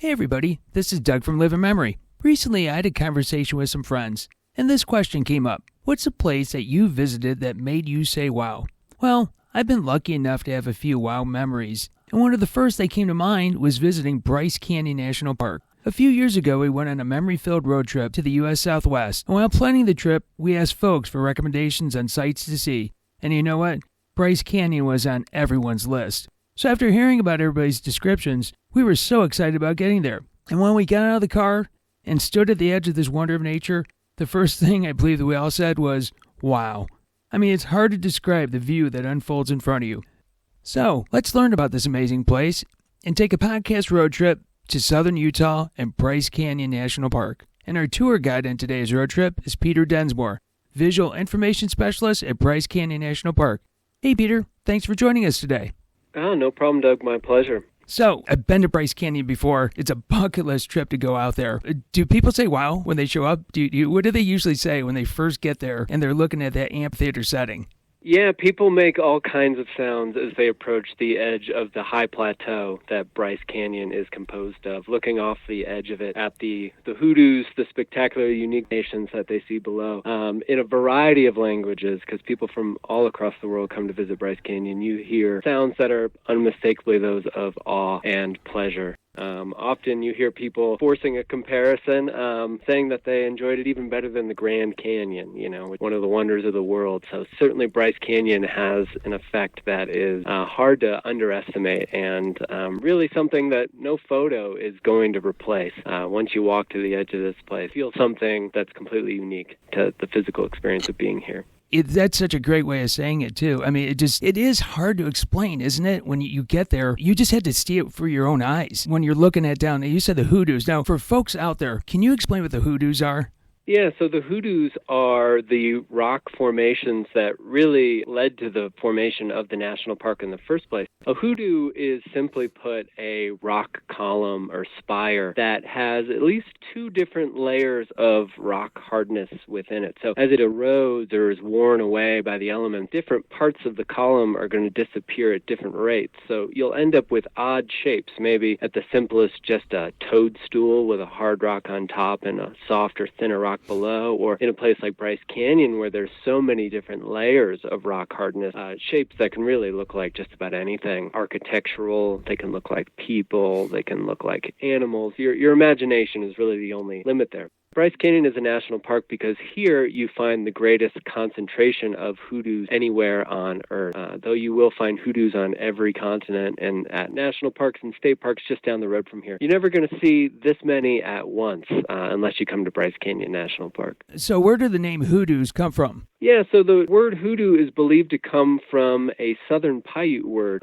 Hey everybody, this is Doug from Live in Memory. Recently I had a conversation with some friends, and this question came up. What's a place that you visited that made you say wow? Well, I've been lucky enough to have a few wow memories, and one of the first that came to mind was visiting Bryce Canyon National Park. A few years ago, we went on a memory-filled road trip to the U.S. Southwest, and while planning the trip, we asked folks for recommendations on sites to see. And you know what? Bryce Canyon was on everyone's list. So after hearing about everybody's descriptions, we were so excited about getting there. And when we got out of the car and stood at the edge of this wonder of nature, the first thing I believe that we all said was, wow. I mean, it's hard to describe the view that unfolds in front of you. So let's learn about this amazing place and take a podcast road trip to southern Utah and Bryce Canyon National Park. And our tour guide on today's road trip is Peter Densmore, Visual Information Specialist at Bryce Canyon National Park. Hey Peter, thanks for joining us today. Oh, no problem, Doug. My pleasure. So, I've been to Bryce Canyon before. It's a bucket list trip to go out there. Do people say wow when they show up? What do they usually say when they first get there and they're looking at that amphitheater setting? Yeah, people make all kinds of sounds as they approach the edge of the high plateau that Bryce Canyon is composed of, looking off the edge of it at the hoodoos, the spectacular, unique nations that they see below. In a variety of languages, because people from all across the world come to visit Bryce Canyon, you hear sounds that are unmistakably those of awe and pleasure. Often you hear people forcing a comparison, saying that they enjoyed it even better than the Grand Canyon, one of the wonders of the world. So certainly Bryce Canyon has an effect that is hard to underestimate and really something that no photo is going to replace. Once you walk to the edge of this place, feel something that's completely unique to the physical experience of being here. That's such a great way of saying it, too. I mean, it is hard to explain, isn't it? When you get there, you just had to see it through your own eyes. When you're looking at down, you said the hoodoos. Now, for folks out there, can you explain what the hoodoos are? Yeah, so the hoodoos are the rock formations that really led to the formation of the national park in the first place. A hoodoo is simply put a rock column or spire that has at least two different layers of rock hardness within it. So as it erodes or is worn away by the elements, different parts of the column are going to disappear at different rates. So you'll end up with odd shapes, maybe at the simplest just a toadstool with a hard rock on top and a softer, thinner rock below, or in a place like Bryce Canyon where there's so many different layers of rock hardness, shapes that can really look like just about anything. Architectural, they can look like people, they can look like animals. Your imagination is really the only limit there. Bryce Canyon is a national park because here you find the greatest concentration of hoodoos anywhere on Earth. Though you will find hoodoos on every continent and at national parks and state parks just down the road from here. You're never going to see this many at once unless you come to Bryce Canyon National Park. So where did the name hoodoos come from? Yeah, so the word hoodoo is believed to come from a southern Paiute word.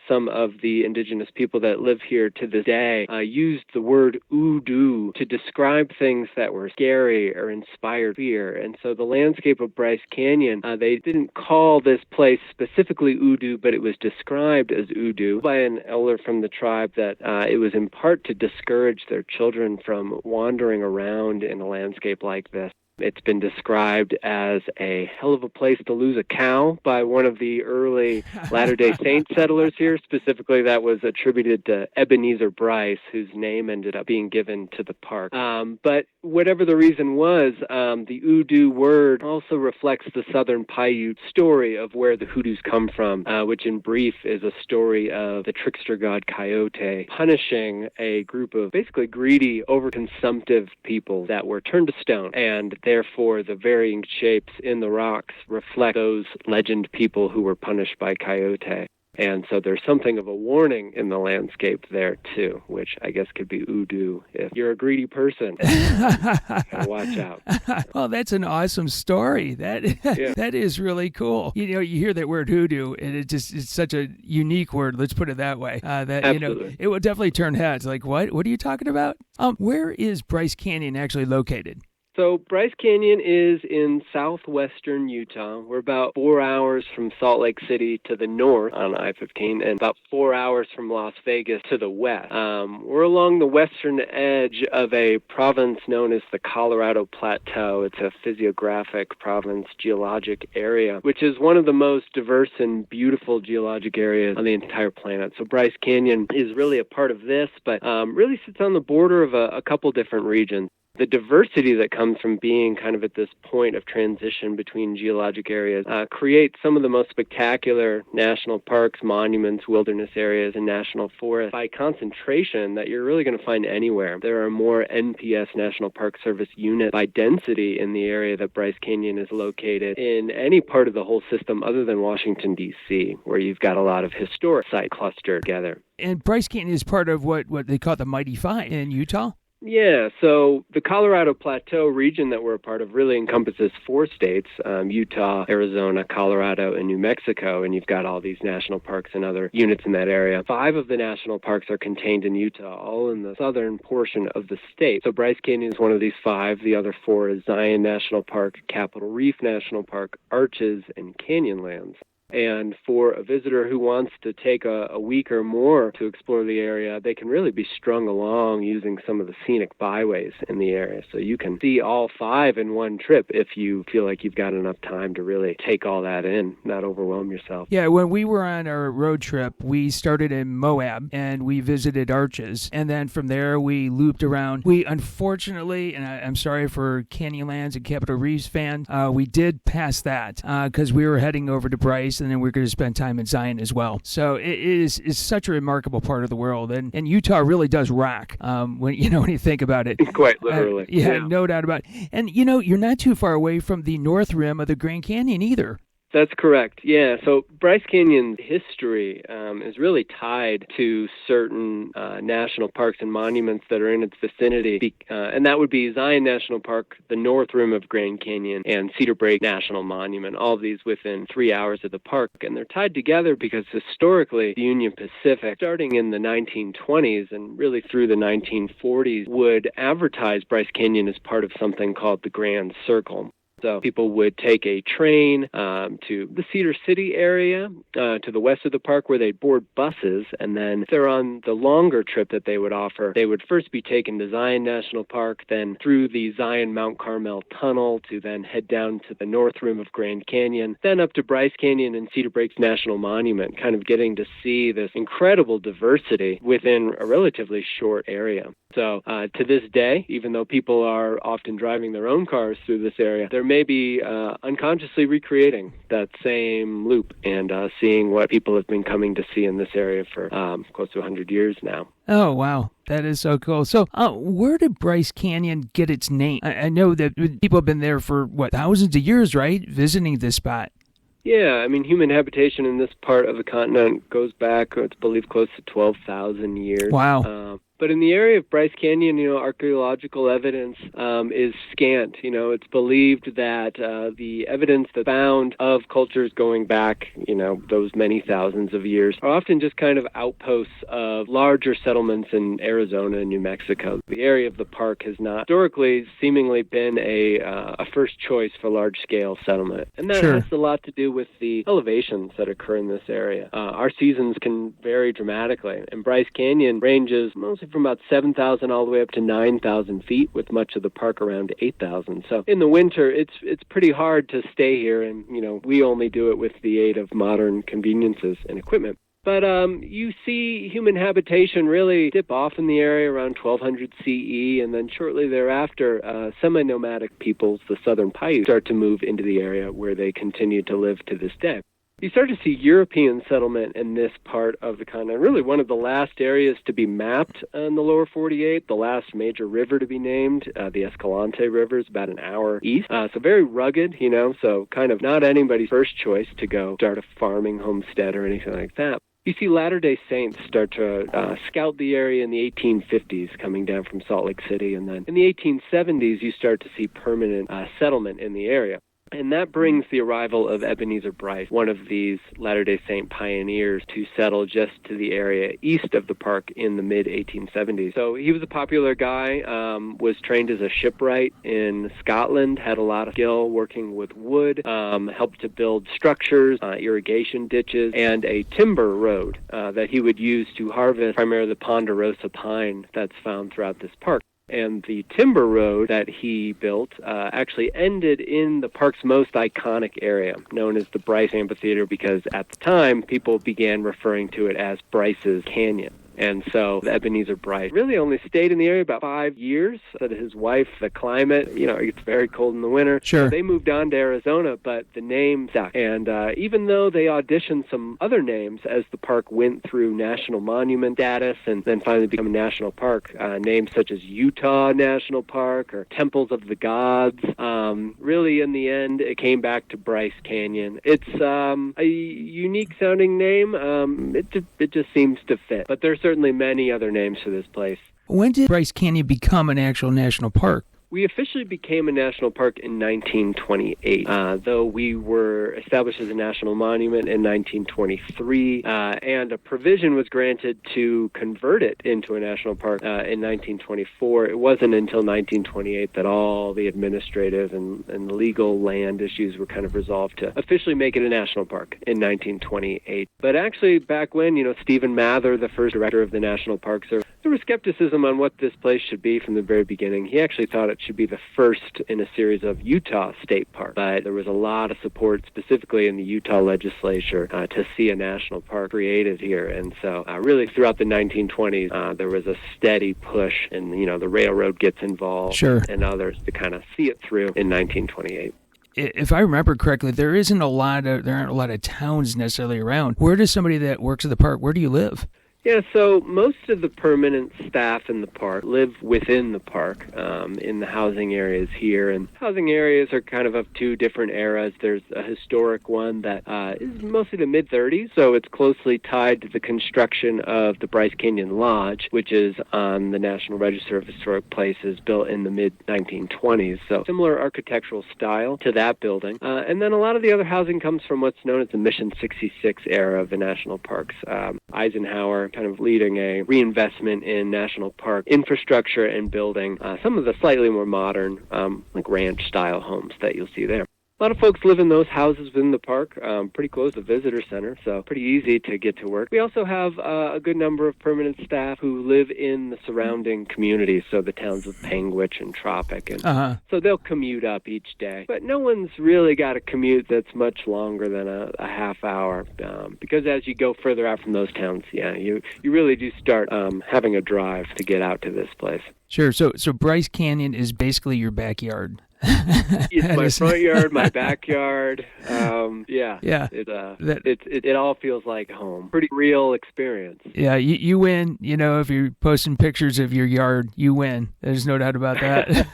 Some of the indigenous people that live here to this day used the word oodoo to describe things that were scary or inspired fear. And so the landscape of Bryce Canyon, they didn't call this place specifically oodoo, but it was described as oodoo by an elder from the tribe that it was in part to discourage their children from wandering around in a landscape like this. It's been described as a hell of a place to lose a cow by one of the early Latter-day Saint settlers here. Specifically, that was attributed to Ebenezer Bryce, whose name ended up being given to the park. But whatever the reason was, the Oodoo word also reflects the Southern Paiute story of where the hoodoos come from, which in brief is a story of the trickster god Coyote punishing a group of basically greedy, overconsumptive people that were turned to stone, and therefore the varying shapes in the rocks reflect those legend people who were punished by Coyote. And so there's something of a warning in the landscape there, too, which I guess could be oodoo. If you're a greedy person, gotta watch out. Well, that's an awesome story. That is really cool. You hear that word hoodoo, and it's such a unique word. Let's put it that way. Absolutely. It will definitely turn heads. Like, what? What are you talking about? Where is Bryce Canyon actually located? So Bryce Canyon is in southwestern Utah. We're about 4 hours from Salt Lake City to the north on I-15 and about 4 hours from Las Vegas to the west. We're along the western edge of a province known as the Colorado Plateau. It's a physiographic province geologic area, which is one of the most diverse and beautiful geologic areas on the entire planet. So Bryce Canyon is really a part of this, but really sits on the border of a couple different regions. The diversity that comes from being kind of at this point of transition between geologic areas creates some of the most spectacular national parks, monuments, wilderness areas, and national forests by concentration that you're really going to find anywhere. There are more NPS National Park Service units by density in the area that Bryce Canyon is located in any part of the whole system other than Washington, D.C., where you've got a lot of historic sites clustered together. And Bryce Canyon is part of what they call the Mighty Five in Utah? Yeah, so the Colorado Plateau region that we're a part of really encompasses 4 states, Utah, Arizona, Colorado, and New Mexico, and you've got all these national parks and other units in that area. 5 of the national parks are contained in Utah, all in the southern portion of the state. So Bryce Canyon is one of these 5. The other 4 is Zion National Park, Capitol Reef National Park, Arches, and Canyonlands. And for a visitor who wants to take a week or more to explore the area, they can really be strung along using some of the scenic byways in the area. So you can see all 5 in one trip if you feel like you've got enough time to really take all that in, not overwhelm yourself. Yeah, when we were on our road trip, we started in Moab and we visited Arches. And then from there, we looped around. We unfortunately, and I'm sorry for Canyonlands and Capitol Reefs fans, we did pass that because we were heading over to Bryce, and then we're going to spend time in Zion as well. So it is such a remarkable part of the world, and Utah really does rock when you think about it. Quite literally. Yeah, no doubt about it. And you're not too far away from the north rim of the Grand Canyon either. That's correct. Yeah. So Bryce Canyon's history is really tied to certain national parks and monuments that are in its vicinity. And that would be Zion National Park, the North Rim of Grand Canyon, and Cedar Break National Monument, all of these within 3 hours of the park. And they're tied together because historically the Union Pacific, starting in the 1920s and really through the 1940s, would advertise Bryce Canyon as part of something called the Grand Circle. So people would take a train to the Cedar City area, to the west of the park, where they'd board buses. And then if they're on the longer trip that they would offer, they would first be taken to Zion National Park, then through the Zion Mount Carmel Tunnel to then head down to the north rim of Grand Canyon, then up to Bryce Canyon and Cedar Breaks National Monument, kind of getting to see this incredible diversity within a relatively short area. So to this day, even though people are often driving their own cars through this area, there may be unconsciously recreating that same loop and seeing what people have been coming to see in this area for close to 100 years now. Oh, wow. That is so cool. So where did Bryce Canyon get its name? I know that people have been there for, thousands of years, right, visiting this spot? Yeah, I mean, human habitation in this part of the continent goes back, it's believed, close to 12,000 years. Wow. But in the area of Bryce Canyon, archaeological evidence is scant. It's believed that the evidence that's found of cultures going back, those many thousands of years are often just kind of outposts of larger settlements in Arizona and New Mexico. The area of the park has not historically seemingly been a first choice for large-scale settlement. And that has a lot to do with the elevations that occur in this area. Our seasons can vary dramatically, and Bryce Canyon ranges mostly from about 7,000 all the way up to 9,000 feet, with much of the park around 8,000. So in the winter, it's pretty hard to stay here, and we only do it with the aid of modern conveniences and equipment. But you see human habitation really dip off in the area around 1200 CE, and then shortly thereafter, semi-nomadic peoples, the Southern Paiutes, start to move into the area where they continue to live to this day. You start to see European settlement in this part of the continent, really one of the last areas to be mapped in the lower 48, the last major river to be named, the Escalante River, is about an hour east. So very rugged, so kind of not anybody's first choice to go start a farming homestead or anything like that. You see Latter-day Saints start to scout the area in the 1850s, coming down from Salt Lake City, and then in the 1870s you start to see permanent settlement in the area. And that brings the arrival of Ebenezer Bryce, one of these Latter-day Saint pioneers, to settle just to the area east of the park in the mid-1870s. So he was a popular guy, was trained as a shipwright in Scotland, had a lot of skill working with wood, helped to build structures, irrigation ditches, and a timber road that he would use to harvest primarily the ponderosa pine that's found throughout this park. And the timber road that he built actually ended in the park's most iconic area, known as the Bryce Amphitheater, because at the time, people began referring to it as Bryce's Canyon. And so Ebenezer Bryce really only stayed in the area about 5 years. So his wife, the climate, it's very cold in the winter. Sure. So they moved on to Arizona, but the name stuck. And even though they auditioned some other names as the park went through national monument status and then finally became a national park, names such as Utah National Park or Temples of the Gods, really in the end, it came back to Bryce Canyon. It's a unique sounding name. It just seems to fit. But there's certainly many other names for this place. When did Bryce Canyon become an actual national park? We officially became a national park in 1928, though we were established as a national monument in 1923, and a provision was granted to convert it into a national park in 1924. It wasn't until 1928 that all the administrative and legal land issues were kind of resolved to officially make it a national park in 1928. But actually, back when, Stephen Mather, the first director of the National Park Service, there was skepticism on what this place should be from the very beginning. He actually thought it should be the first in a series of Utah state parks. But there was a lot of support, specifically in the Utah legislature, to see a national park created here. And so really throughout the 1920s, there was a steady push, and the railroad gets involved, Sure, and others to kind of see it through in 1928. If I remember correctly, there aren't a lot of towns necessarily around. Where does somebody that works at the park, where do you live? Yeah, so most of the permanent staff in the park live within the park, in the housing areas here. And housing areas are kind of two different eras. There's a historic one that is mostly the mid-30s, so it's closely tied to the construction of the Bryce Canyon Lodge, which is on the National Register of Historic Places, built in the mid-1920s. So similar architectural style to that building. And then a lot of the other housing comes from what's known as the Mission 66 era of the national parks. Eisenhower kind of leading a reinvestment in national park infrastructure and building some of the slightly more modern, like ranch-style homes that you'll see there. A lot of folks live in those houses within the park, pretty close to the visitor center, so pretty easy to get to work. We also have a good number of permanent staff who live in the surrounding communities, so the towns of Panguitch and Tropic, and so they'll commute up each day. But no one's really got a commute that's much longer than a half hour, because as you go further out from those towns, you really do start having a drive to get out to this place. Sure. So Bryce Canyon is basically your backyard. It's my front yard, my backyard. Yeah. It all feels like home. Pretty real experience. Yeah, you win. If you're posting pictures of your yard, you win. There's no doubt about that.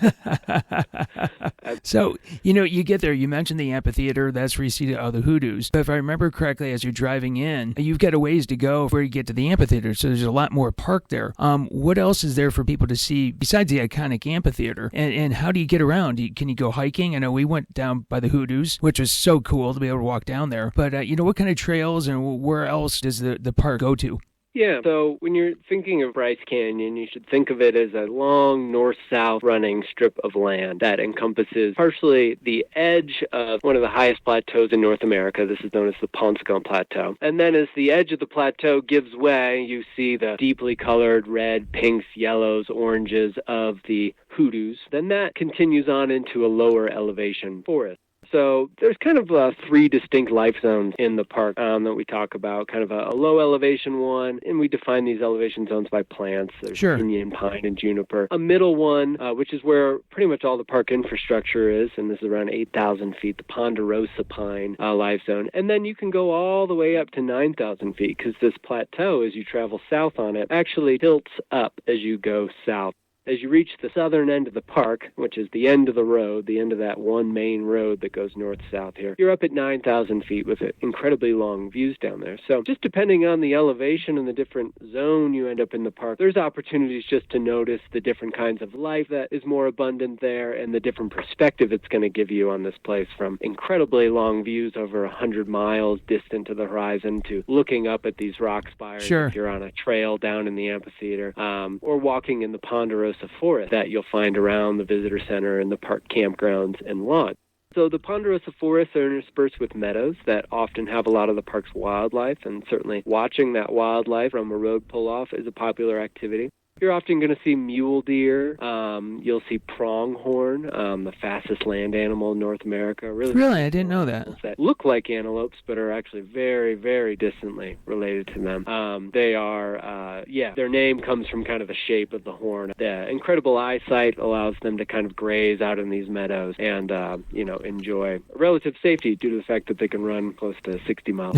So, you get there. You mentioned the amphitheater. That's where you see all the hoodoos. But if I remember correctly, as you're driving in, you've got a ways to go before you get to the amphitheater. So there's a lot more park there. What else is there for people to see besides the iconic amphitheater? And how do you get around? Can you go hiking? I know we went down by the hoodoos, which was so cool to be able to walk down there. But, what kind of trails and where else does the park go to? Yeah, so when you're thinking of Bryce Canyon, you should think of it as a long north-south running strip of land that encompasses partially the edge of one of the highest plateaus in North America. This is known as the Paunsaugunt Plateau. And then as the edge of the plateau gives way, you see the deeply colored red, pinks, yellows, oranges of the hoodoos. Then that continues on into a lower elevation forest. So there's kind of three distinct life zones in the park that we talk about, kind of a low elevation one, and we define these elevation zones by plants. There's pinyon, pine, and juniper. A middle one, which is where pretty much all the park infrastructure is, and this is around 8,000 feet, the ponderosa pine life zone. And then you can go all the way up to 9,000 feet, because this plateau, as you travel south on it, actually tilts up as you go south. As you reach the southern end of the park, which is the end of the road, the end of that one main road that goes north-south here, you're up at 9,000 feet with incredibly long views down there. So just depending on the elevation and the different zone you end up in the park, there's opportunities just to notice the different kinds of life that is more abundant there and the different perspective it's going to give you on this place, from incredibly long views over 100 miles distant to the horizon to looking up at these rock spires. Sure. If you're on a trail down in the amphitheater, or walking in the ponderosa forest that you'll find around the visitor center and the park campgrounds and lawn. So the ponderosa forests are interspersed with meadows that often have a lot of the park's wildlife, and certainly watching that wildlife from a road pull-off is a popular activity. You're often going to see mule deer. You'll see pronghorn, the fastest land animal in North America. Really? I didn't know that. That look like antelopes, but are actually very, very distantly related to them. They are, their name comes from kind of the shape of the horn. The incredible eyesight allows them to kind of graze out in these meadows and, enjoy relative safety due to the fact that they can run close to 60 miles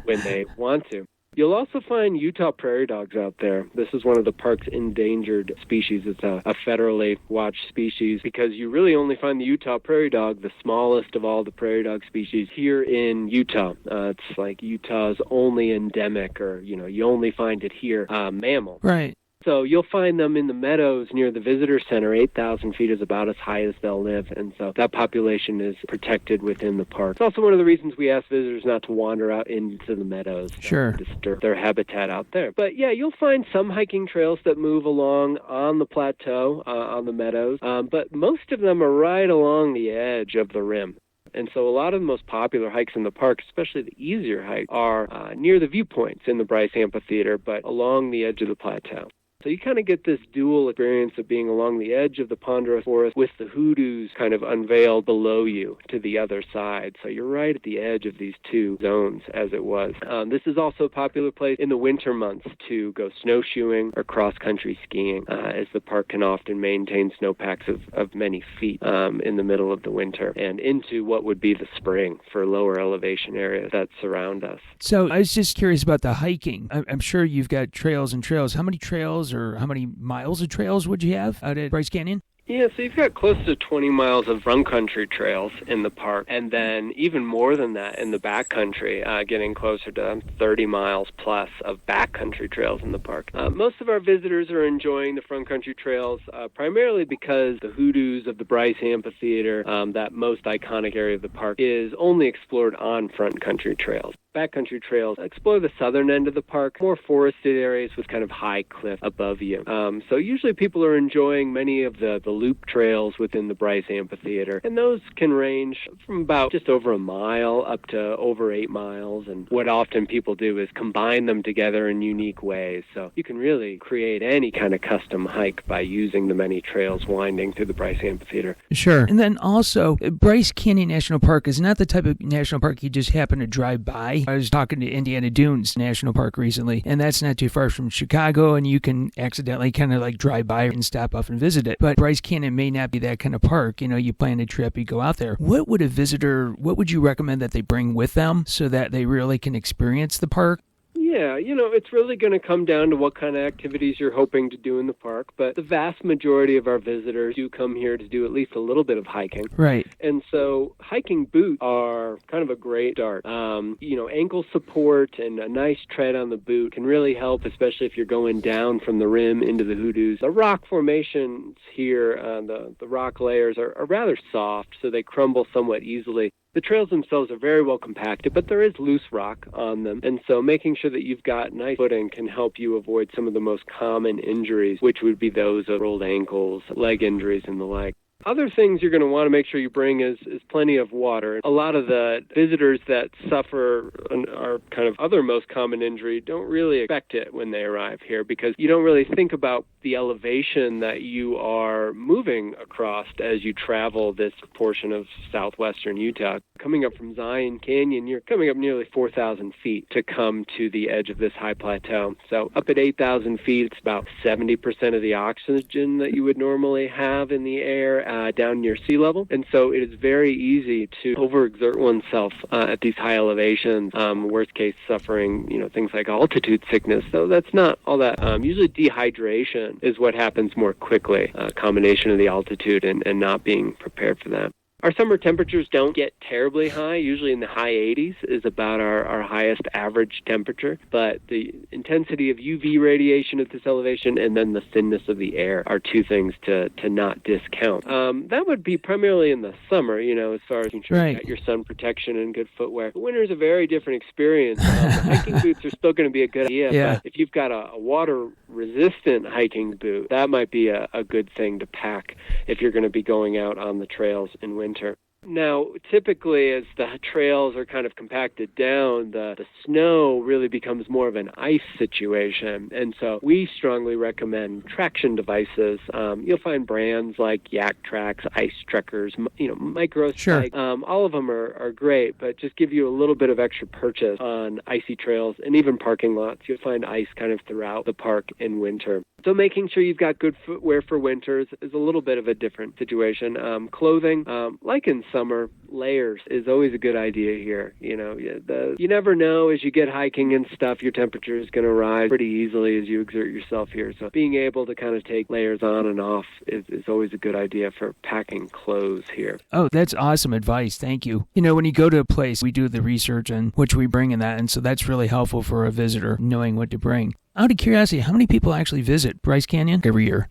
when they want to. You'll also find Utah prairie dogs out there. This is one of the park's endangered species. It's a federally watched species because you really only find the Utah prairie dog, the smallest of all the prairie dog species, here in Utah. It's like Utah's only endemic, or, you only find it here, mammal. Right. So you'll find them in the meadows near the visitor center. 8,000 feet is about as high as they'll live, and so that population is protected within the park. It's also one of the reasons we ask visitors not to wander out into the meadows. Sure. Disturb their habitat out there. But yeah, you'll find some hiking trails that move along on the plateau, on the meadows, but most of them are right along the edge of the rim. And so a lot of the most popular hikes in the park, especially the easier hikes, are near the viewpoints in the Bryce Amphitheater, but along the edge of the plateau. So you kind of get this dual experience of being along the edge of the ponderosa forest with the hoodoos kind of unveiled below you to the other side. So you're right at the edge of these two zones, as it was. This is also a popular place in the winter months to go snowshoeing or cross-country skiing, as the park can often maintain snowpacks of many feet in the middle of the winter and into what would be the spring for lower elevation areas that surround us. So I was just curious about the hiking. I'm sure you've got trails and trails. How many trails or how many miles of trails would you have out at Bryce Canyon? Yeah, so you've got close to 20 miles of front country trails in the park, and then even more than that in the backcountry, getting closer to 30 miles plus of backcountry trails in the park. Most of our visitors are enjoying the front country trails primarily because the hoodoos of the Bryce Amphitheater, that most iconic area of the park, is only explored on front country trails. Backcountry trails explore the southern end of the park, more forested areas with kind of high cliff above you. So usually people are enjoying many of the loop trails within the Bryce Amphitheater, and those can range from about just over a mile up to over 8 miles. And what often people do is combine them together in unique ways. So you can really create any kind of custom hike by using the many trails winding through the Bryce Amphitheater. Sure. And then also, Bryce Canyon National Park is not the type of national park you just happen to drive by. I was talking to Indiana Dunes National Park recently, and that's not too far from Chicago, and you can accidentally kind of like drive by and stop off and visit it. But Bryce Canyon may not be that kind of park. You plan a trip, you go out there. What would you recommend that they bring with them so that they really can experience the park? Yeah, it's really going to come down to what kind of activities you're hoping to do in the park, but the vast majority of our visitors do come here to do at least a little bit of hiking. Right. And so hiking boots are kind of a great start. Ankle support and a nice tread on the boot can really help, especially if you're going down from the rim into the hoodoos. The rock formations here, the rock layers are rather soft, so they crumble somewhat easily. The trails themselves are very well compacted, but there is loose rock on them, and so making sure that you've got nice footing can help you avoid some of the most common injuries, which would be those of rolled ankles, leg injuries, and the like. Other things you're going to want to make sure you bring is plenty of water. A lot of the visitors that suffer our kind of other most common injury don't really expect it when they arrive here because you don't really think about the elevation that you are moving across as you travel this portion of southwestern Utah. Coming up from Zion Canyon, you're coming up nearly 4,000 feet to come to the edge of this high plateau. So up at 8,000 feet, it's about 70% of the oxygen that you would normally have in the air down near sea level. And so it is very easy to overexert oneself at these high elevations, worst case suffering, things like altitude sickness. So that's not all that. Usually dehydration is what happens more quickly, a combination of the altitude and not being prepared for that. Our summer temperatures don't get terribly high. Usually in the high 80s is about our highest average temperature. But the intensity of UV radiation at this elevation and then the thinness of the air are two things to not discount. That would be primarily in the summer, as far as making sure you got your sun protection and good footwear. The winter is a very different experience. The hiking boots are still going to be a good idea. Yeah. But if you've got a water-resistant hiking boot, that might be a good thing to pack if you're going to be going out on the trails in winter. Now, typically, as the trails are kind of compacted down, the snow really becomes more of an ice situation. And so we strongly recommend traction devices. You'll find brands like Yak Tracks, Ice Trekkers, Micro Spike. All of them are great, but just give you a little bit of extra purchase on icy trails and even parking lots. You'll find ice kind of throughout the park in winter. So making sure you've got good footwear for winters is a little bit of a different situation. Clothing, like in summer, layers is always a good idea here. You never know as you get hiking and stuff, your temperature is going to rise pretty easily as you exert yourself here. So being able to kind of take layers on and off is always a good idea for packing clothes here. Oh, that's awesome advice. Thank you. When you go to a place, we do the research on which we bring in that, and so that's really helpful for a visitor knowing what to bring. Out of curiosity, how many people actually visit Bryce Canyon every year?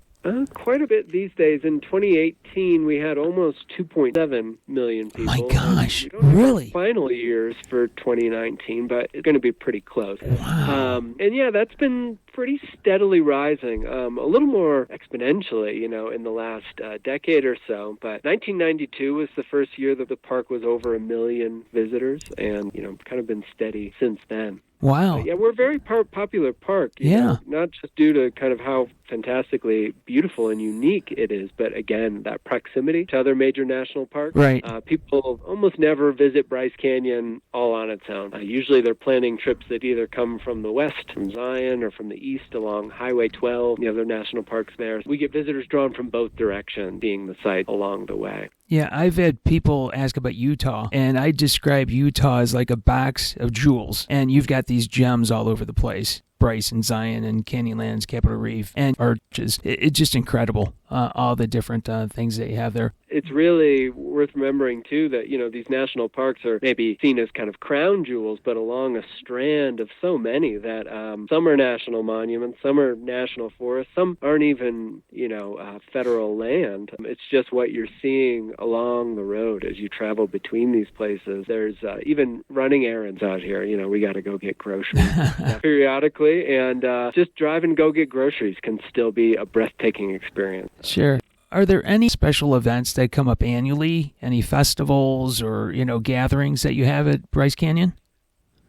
Quite a bit these days. In 2018, we had almost 2.7 million people. My gosh, we don't have really? Final years for 2019, but it's going to be pretty close. Wow. That's been pretty steadily rising, a little more exponentially, in the last decade or so. But 1992 was the first year that the park was over 1 million visitors, and, kind of been steady since then. Wow. We're a very popular park. Not just due to kind of how fantastically beautiful and unique it is, but again, that proximity to other major national parks. Right. People almost never visit Bryce Canyon all on its own. Usually they're planning trips that either come from the west, from Zion, or from the east along Highway 12, the other national parks there. We get visitors drawn from both directions, seeing the site along the way. Yeah, I've had people ask about Utah, and I describe Utah as like a box of jewels, and you've got these gems all over the place. Bryce and Zion and Canyonlands, Capitol Reef, and are it's just incredible, all the different things that you have there. It's really worth remembering, too, that, these national parks are maybe seen as kind of crown jewels, but along a strand of so many that some are national monuments, some are national forests, some aren't even, federal land. It's just what you're seeing along the road as you travel between these places. There's even running errands out here. We got to go get groceries periodically, and just drive and go get groceries can still be a breathtaking experience. Sure. Are there any special events that come up annually? Any festivals or, gatherings that you have at Bryce Canyon?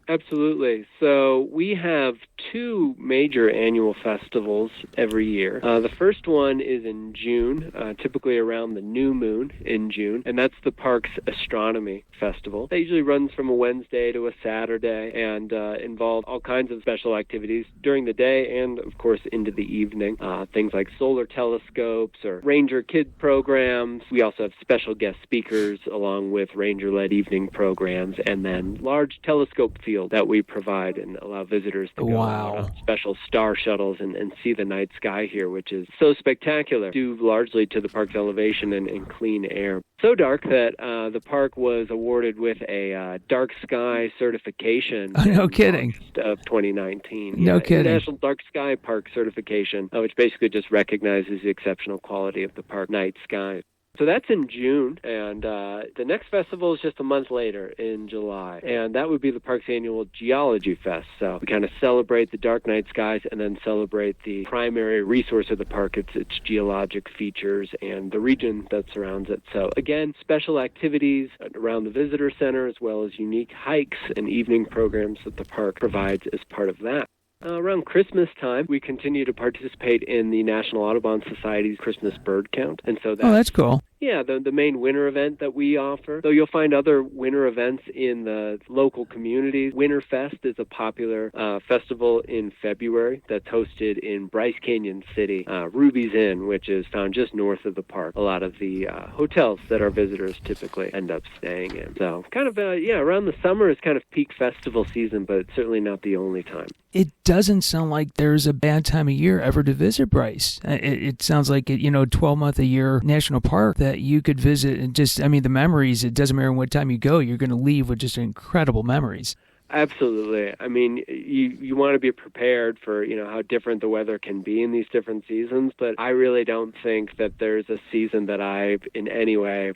Absolutely. So we have two major annual festivals every year. The first one is in June, typically around the new moon in June, and that's the park's astronomy festival. That usually runs from a Wednesday to a Saturday and involves all kinds of special activities during the day and, of course, into the evening. Things like solar telescopes or ranger kid programs. We also have special guest speakers along with ranger-led evening programs, and then large telescope fields that we provide and allow visitors to go on special star shuttles and see the night sky here, which is so spectacular, due largely to the park's elevation and clean air. So dark that the park was awarded with a dark sky certification. Oh, no kidding. Of 2019. No kidding. National Dark Sky Park certification, which basically just recognizes the exceptional quality of the park night sky. So that's in June, and the next festival is just a month later in July, and that would be the park's annual Geology Fest. So we kind of celebrate the dark night skies and then celebrate the primary resource of the park, its geologic features and the region that surrounds it. So again, special activities around the visitor center as well as unique hikes and evening programs that the park provides as part of that. Around Christmas time, we continue to participate in the National Audubon Society's Christmas bird count, and so that's cool. Yeah, the main winter event that we offer. Though you'll find other winter events in the local communities. Winterfest is a popular festival in February that's hosted in Bryce Canyon City. Ruby's Inn, which is found just north of the park. A lot of the hotels that our visitors typically end up staying in. So kind of, around the summer is kind of peak festival season, but it's certainly not the only time. It doesn't sound like there's a bad time of year ever to visit Bryce. It sounds like, 12-month-a-year national park that you could visit and the memories, it doesn't matter what time you go, you're going to leave with just incredible memories. Absolutely. I mean, you want to be prepared for, how different the weather can be in these different seasons, but I really don't think that there's a season that I've in any way,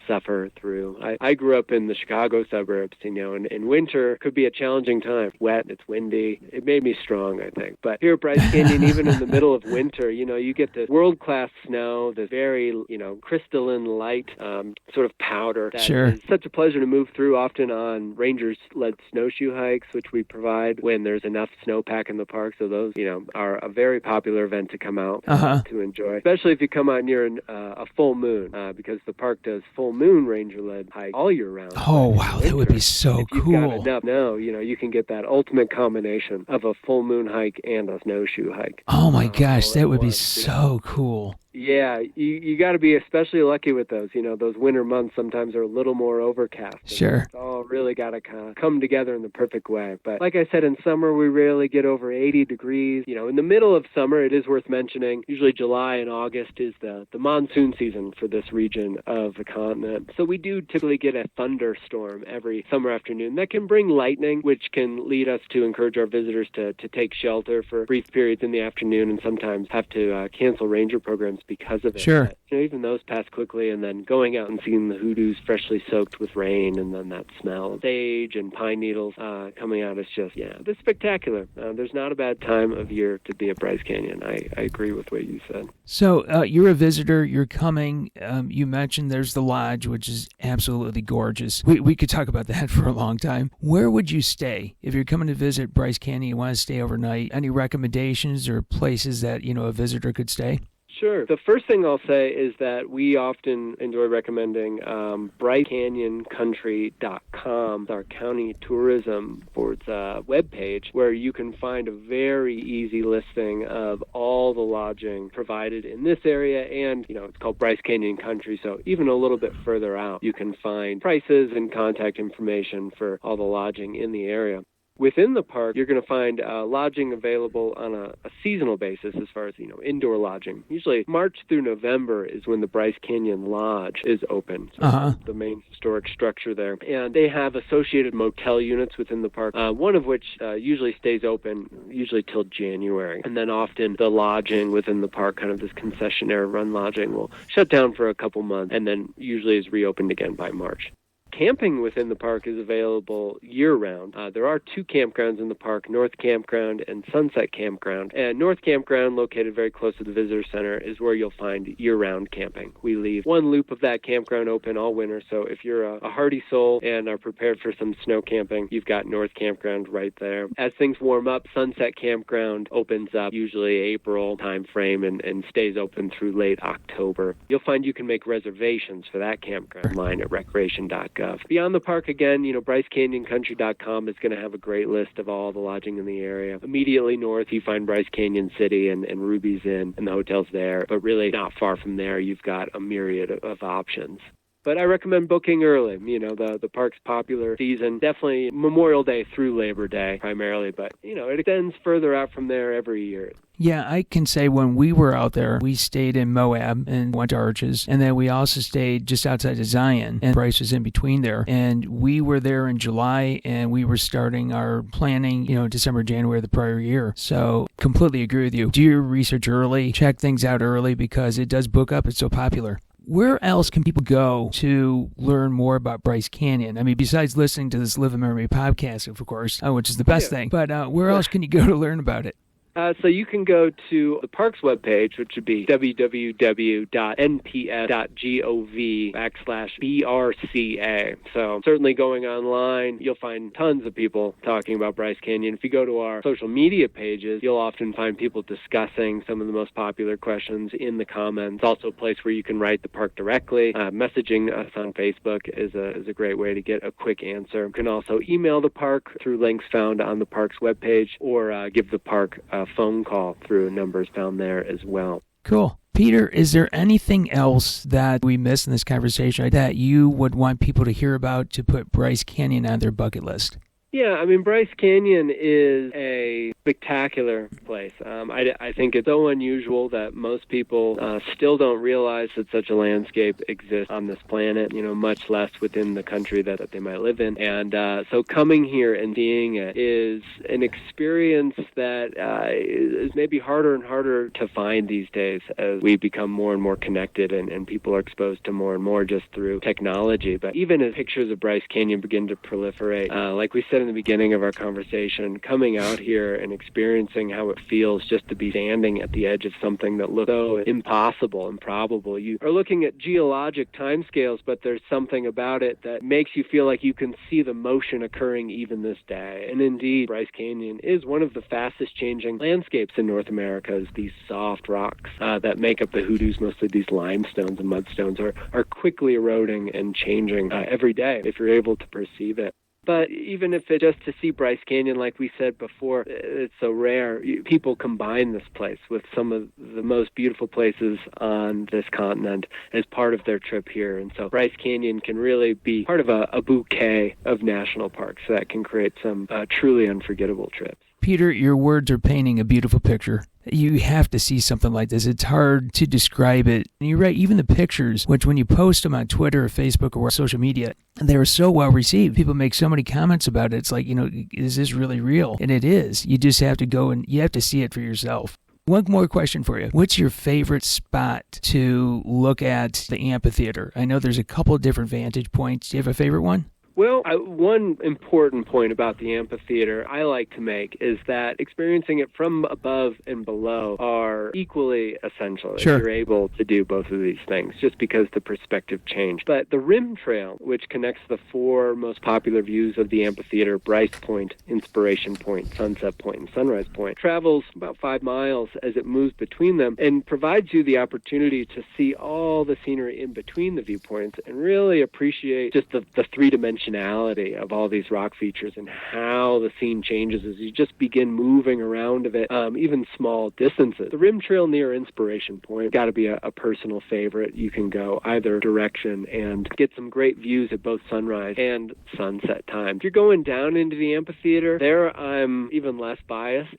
suffer through. I grew up in the Chicago suburbs, and winter could be a challenging time. It's wet, it's windy. It made me strong, I think. But here at Bryce Canyon, even in the middle of winter, you get this world-class snow, this very, crystalline light sort of powder. That Sure. is such a pleasure to move through, often on rangers-led snowshoe hikes, which we provide when there's enough snowpack in the park. So those, are a very popular event to come out to enjoy, especially if you come out near a full moon, because the park does full moon ranger-led hike all year round. Oh, wow, that would be so if cool. You've got enough now, you can get that ultimate combination of a full moon hike and a snowshoe hike. Oh my gosh, that would be so cool. Yeah, you got to be especially lucky with those. Those winter months sometimes are a little more overcast. Sure. It's all really got to kind of come together in the perfect way. But like I said, in summer, we rarely get over 80 degrees. In the middle of summer, it is worth mentioning, usually July and August is the monsoon season for this region of the continent. So we do typically get a thunderstorm every summer afternoon that can bring lightning, which can lead us to encourage our visitors to take shelter for brief periods in the afternoon and sometimes have to cancel ranger programs because of it. Sure. But, even those pass quickly, and then going out and seeing the hoodoos freshly soaked with rain, and then that smell of sage and pine needles coming out is just, it's spectacular. There's not a bad time of year to be at Bryce Canyon. I agree with what you said. So you're a visitor, you're coming, you mentioned there's the lodge, which is absolutely gorgeous. We could talk about that for a long time. Where would you stay? If you're coming to visit Bryce Canyon, you want to stay overnight, any recommendations or places that, a visitor could stay? Sure. The first thing I'll say is that we often enjoy recommending brcacanyouncountry.com, our county tourism board's webpage, where you can find a very easy listing of all the lodging provided in this area. And, it's called Bryce Canyon Country, so even a little bit further out, you can find prices and contact information for all the lodging in the area. Within the park, you're going to find lodging available on a seasonal basis as far as, indoor lodging. Usually March through November is when the Bryce Canyon Lodge is open, so the main historic structure there. And they have associated motel units within the park, one of which usually stays open, usually till January. And then often the lodging within the park, kind of this concessionaire run lodging, will shut down for a couple months and then usually is reopened again by March. Camping within the park is available year-round. There are two campgrounds in the park, North Campground and Sunset Campground. And North Campground, located very close to the Visitor Center, is where you'll find year-round camping. We leave one loop of that campground open all winter, so if you're a hardy soul and are prepared for some snow camping, you've got North Campground right there. As things warm up, Sunset Campground opens up usually April time frame and stays open through late October. You'll find you can make reservations for that campground online at recreation.gov. Beyond the park, again, BryceCanyonCountry.com is going to have a great list of all the lodging in the area. Immediately north, you find Bryce Canyon City and Ruby's Inn and the hotels there. But really not far from there, you've got a myriad of options. But I recommend booking early. The park's popular season, definitely Memorial Day through Labor Day primarily, but, it extends further out from there every year. Yeah, I can say when we were out there, we stayed in Moab and went to Arches, and then we also stayed just outside of Zion, and Bryce was in between there. And we were there in July, and we were starting our planning, December, January of the prior year. So completely agree with you. Do your research early, check things out early, because it does book up. It's so popular. Where else can people go to learn more about Bryce Canyon? I mean, besides listening to this Live in Memory podcast, of course, which is the best thing, but where else can you go to learn about it? So you can go to the park's webpage, which would be www.nps.gov/BRCA. So certainly going online, you'll find tons of people talking about Bryce Canyon. If you go to our social media pages, you'll often find people discussing some of the most popular questions in the comments. It's also a place where you can write the park directly. Messaging us on Facebook is a great way to get a quick answer. You can also email the park through links found on the park's webpage, or give the park a phone call through numbers found there as well. Cool. Peter, is there anything else that we missed in this conversation that you would want people to hear about to put Bryce Canyon on their bucket list? Yeah, I mean, Bryce Canyon is a spectacular place. I think it's so unusual that most people still don't realize that such a landscape exists on this planet, much less within the country that they might live in. And so coming here and seeing it is an experience that is maybe harder and harder to find these days as we become more and more connected and people are exposed to more and more just through technology. But even as pictures of Bryce Canyon begin to proliferate, like we said in the beginning of our conversation, coming out here and experiencing how it feels just to be standing at the edge of something that looks so impossible, improbable. You are looking at geologic timescales, but there's something about it that makes you feel like you can see the motion occurring even this day. And indeed, Bryce Canyon is one of the fastest changing landscapes in North America, as these soft rocks that make up the hoodoos, mostly these limestones and mudstones, are quickly eroding and changing every day if you're able to perceive it. But even if it's just to see Bryce Canyon, like we said before, it's so rare. People combine this place with some of the most beautiful places on this continent as part of their trip here. And so Bryce Canyon can really be part of a bouquet of national parks that can create some truly unforgettable trips. Peter, your words are painting a beautiful picture. You have to see something like this. It's hard to describe it. And you're right, even the pictures, which when you post them on Twitter or Facebook or social media, they're so well received. People make so many comments about it. It's like, is this really real? And it is. You just have to go and you have to see it for yourself. One more question for you. What's your favorite spot to look at the amphitheater? I know there's a couple of different vantage points. Do you have a favorite one? Well, one important point about the amphitheater I like to make is that experiencing it from above and below are equally essential if you're able to do both of these things, just because the perspective changed. But the rim trail, which connects the four most popular views of the amphitheater, Bryce Point, Inspiration Point, Sunset Point, and Sunrise Point, travels about 5 miles as it moves between them and provides you the opportunity to see all the scenery in between the viewpoints and really appreciate just the three-dimensionality of all these rock features and how the scene changes as you just begin moving around of it, even small distances. The rim trail near Inspiration Point got to be a personal favorite. You can go either direction and get some great views at both sunrise and sunset time. If you're going down into the amphitheater, there I'm even less biased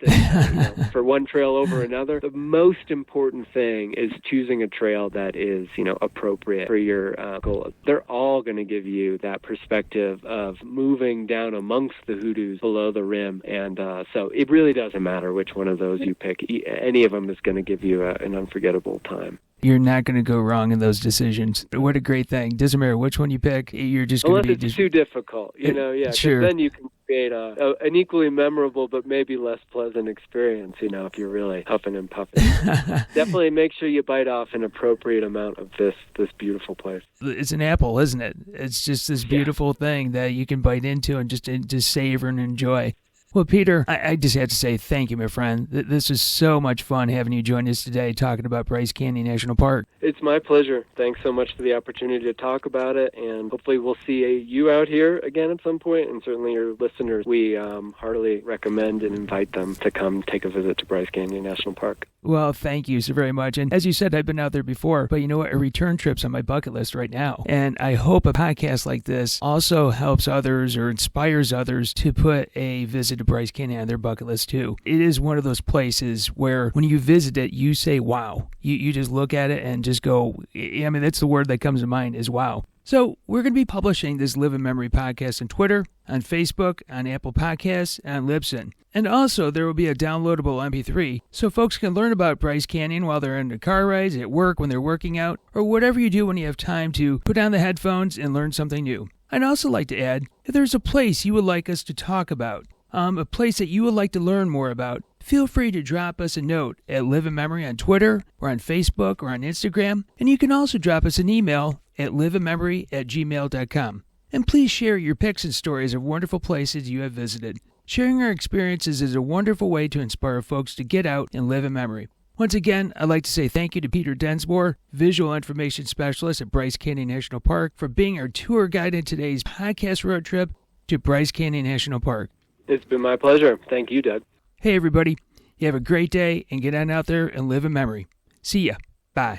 for one trail over another. The most important thing is choosing a trail that is appropriate for your goal. They're all going to give you that perspective of moving down amongst the hoodoos below the rim. And so it really doesn't matter which one of those you pick. Any of them is going to give you an unforgettable time. You're not going to go wrong in those decisions. What a great thing. Doesn't matter which one you pick, you're just going to be... Unless it's too difficult, Sure. Then you can create an equally memorable but maybe less pleasant experience, if you're really huffing and puffing. Definitely make sure you bite off an appropriate amount of this beautiful place. It's an apple, isn't it? It's just this beautiful thing that you can bite into and just savor and enjoy. Well, Peter, I just have to say thank you, my friend. This is so much fun having you join us today talking about Bryce Canyon National Park. It's my pleasure. Thanks so much for the opportunity to talk about it, and hopefully we'll see you out here again at some point, and certainly your listeners. We heartily recommend and invite them to come take a visit to Bryce Canyon National Park. Well, thank you so very much. And as you said, I've been out there before, but you know what? A return trip's on my bucket list right now. And I hope a podcast like this also helps others or inspires others to put a visit to Bryce Canyon on their bucket list too. It is one of those places where when you visit it, you say, wow. You just look at it and just go, that's the word that comes to mind is wow. So we're going to be publishing this Live in Memory podcast on Twitter, on Facebook, on Apple Podcasts, and on Libsyn. And also, there will be a downloadable MP3 so folks can learn about Bryce Canyon while they're in the car rides, at work, when they're working out, or whatever you do when you have time to put on the headphones and learn something new. I'd also like to add, if there's a place you would like us to talk about, a place that you would like to learn more about, feel free to drop us a note at Live in Memory on Twitter or on Facebook or on Instagram. And you can also drop us an email at liveinmemory@gmail.com. And please share your pics and stories of wonderful places you have visited. Sharing our experiences is a wonderful way to inspire folks to get out and live in memory. Once again, I'd like to say thank you to Peter Densmore, Visual Information Specialist at Bryce Canyon National Park, for being our tour guide in today's podcast road trip to Bryce Canyon National Park. It's been my pleasure. Thank you, Doug. Hey, everybody. You have a great day and get on out there and live in memory. See ya.